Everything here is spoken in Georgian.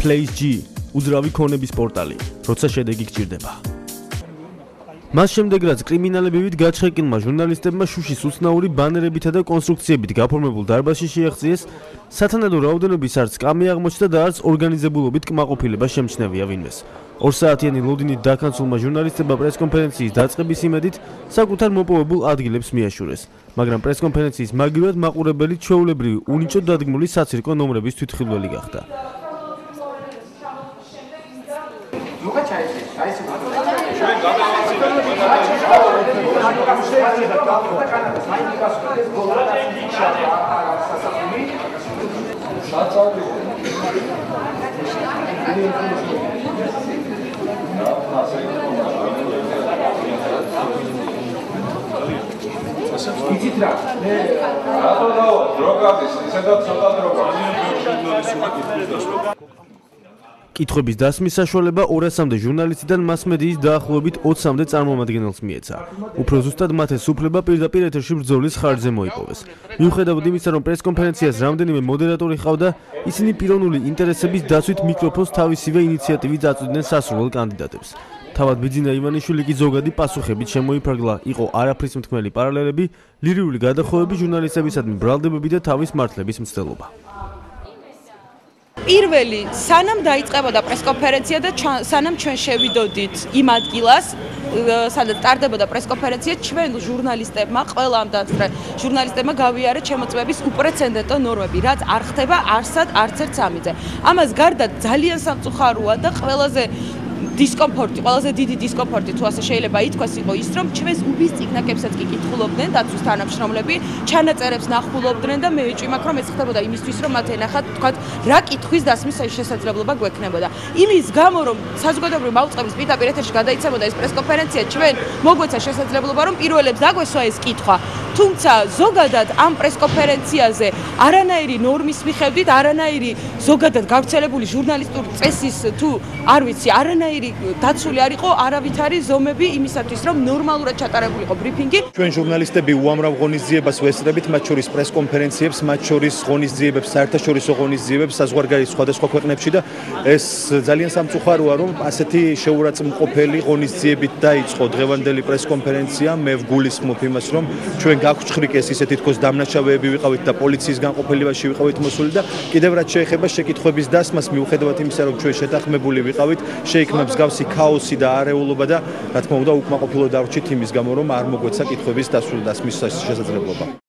Place G უძრავი ქონების პორტალი, როცა შედეგი გჭირდება. მას შემდეგ რაც კრიმინალებივით გაჩხეკილმა ჟურნალისტებმა შუშის უცნაური ბანერებითა და კონსტრუქციებით გაფორმებულ დარბაზში შეაღწიეს, სათანადო რაოდენობის არც კამი აღმოჩნდა და არც ორგანიზებულობით კმაყოფილება შემჩნევია ვინმეს. 2 საათიანი ლოდინით დაქანცულმა ჟურნალისტებმა პრესკონფერენციის დაწყების იმედით საკუთარ მოპოვებულ ადგილებს მიაშურეს, მაგრამ პრესკონფერენციის მაგივრად მაყურებელი ჩვეულებრივი უნიჭოდ დადგმული საცირკო ნომრების თვითმხილველი გახდა. კითხვების დასმის საშუალება 200-მდე ჟურნალისტიდან მასმედიის დაახლოებით 20-მდე წარმომადგენელს მიეცა. უფრო ზუსტად მათ ეს უფლება პირდაპირ ეთერში ბრძოლის ხარჯზე მოიპოვეს. მიუხედავად იმისა, რომ პრესკონფერენციას რამდენიმე მოდერატორი ჰყავდა, ისინი პიროვნული ინტერესების დაცვით მიკროფონს თავისივე ინიციატივით აწვდიდნენ სასურველ კანდიდატებს. თავად ბიძინა ივანიშვილი კი ზოგადი პასუხებით შემოიფარგლა, იყო არაფრის მთქმელი პარალელები, ლირიული გადახოვები ჟურნალისტებისადმი ბრალდებები და თავის მართლების მცდელობა. პირველი სანამ დაიწყებოდა პრესკონფერენცია და სანამ ჩვენ შევიდოდით იმ ადგილას, სადაც ტარდებოდა პრესკონფერენცია, ჩვენ ჟურნალისტებმა, ყველა ამ დასწრე ჟურნალისტებმა გავიარეთ შემოწმების უპრეცედენტო ნორმები, რაც არ ხდება არსად არც ერთ სამიზე. ამას გარდა ძალიან სამწუხაროა და ყველაზე დიდი დისკომფორტი თუ ასე შეიძლება ითქვას იყო ის, რომ ჩვენს უბის წიგნაკებსაც კი კითხულობდნენ დაცვის თანამშრომლები, ჩანაწერებს ნახულობდნენ და მე ვიჭვიმაქ, რომ ეს ხდებოდა იმისთვის, რომ მათ ენახათ, თქვათ, რა კითხვის დასმის შესაძლებლობა გვექნებოდა. იმის გამო, რომ საზოგადოებრივი მაუწყების პირდაპირ ეთერში გადაიცემოდა ეს პრესკონფერენცია, ჩვენ მოგვეცა შესაძლებლობა, რომ პირველებს დაგვესვა ეს კითხვა. თუმცა ზოგადად ამ პრესკონფერენციაზე არანაირი ნორმის მიხედვით, არანაირი ზოგადად გავრცელებული ჟურნალისტური წესის თუ არ ვიცი, არანაირი დაცული არ იყო არავითარი ზომები იმისათვის, რომ ნორმალურად ჩატარებულიყო ბრიფინგი. ჩვენ ჟურნალისტები უამრავ ღონისძიებას ვესწრებით, მათ შორის პრესკონფერენციებს, მათ შორის ღონისძიებებს, საერთაშორისო ღონისძიებებს საზღვარგარეთ სხვადასხვა ქვეყნებში და ეს ძალიან სამწუხაროა, რომ ასეთი შეურაცხმყოფელი ღონისძიებით დაიწყო დღევანდელი პრესკონფერენცია. მე ვგულისხმობ იმას, რომ ჩვენ გაგვჭხრიკეს ისეთი თქოს დამნაშავეები ვიყავით და პოლიციის განყოფილებაში ვიყავით მოსული და კიდევ რაც შეეხება შეკითხვების დასმას, მიუხედავად იმისა, რომ ჩვენ შეთანხმებული ვიყავით, შეიქმნა მსგავსი ქაოსი და არეულობა და რა თქმა უნდა უკმაყოფილო დარჩით იმის გამო, რომ არ მოგვეცა კითხვების დასმის შესაძლებლობა.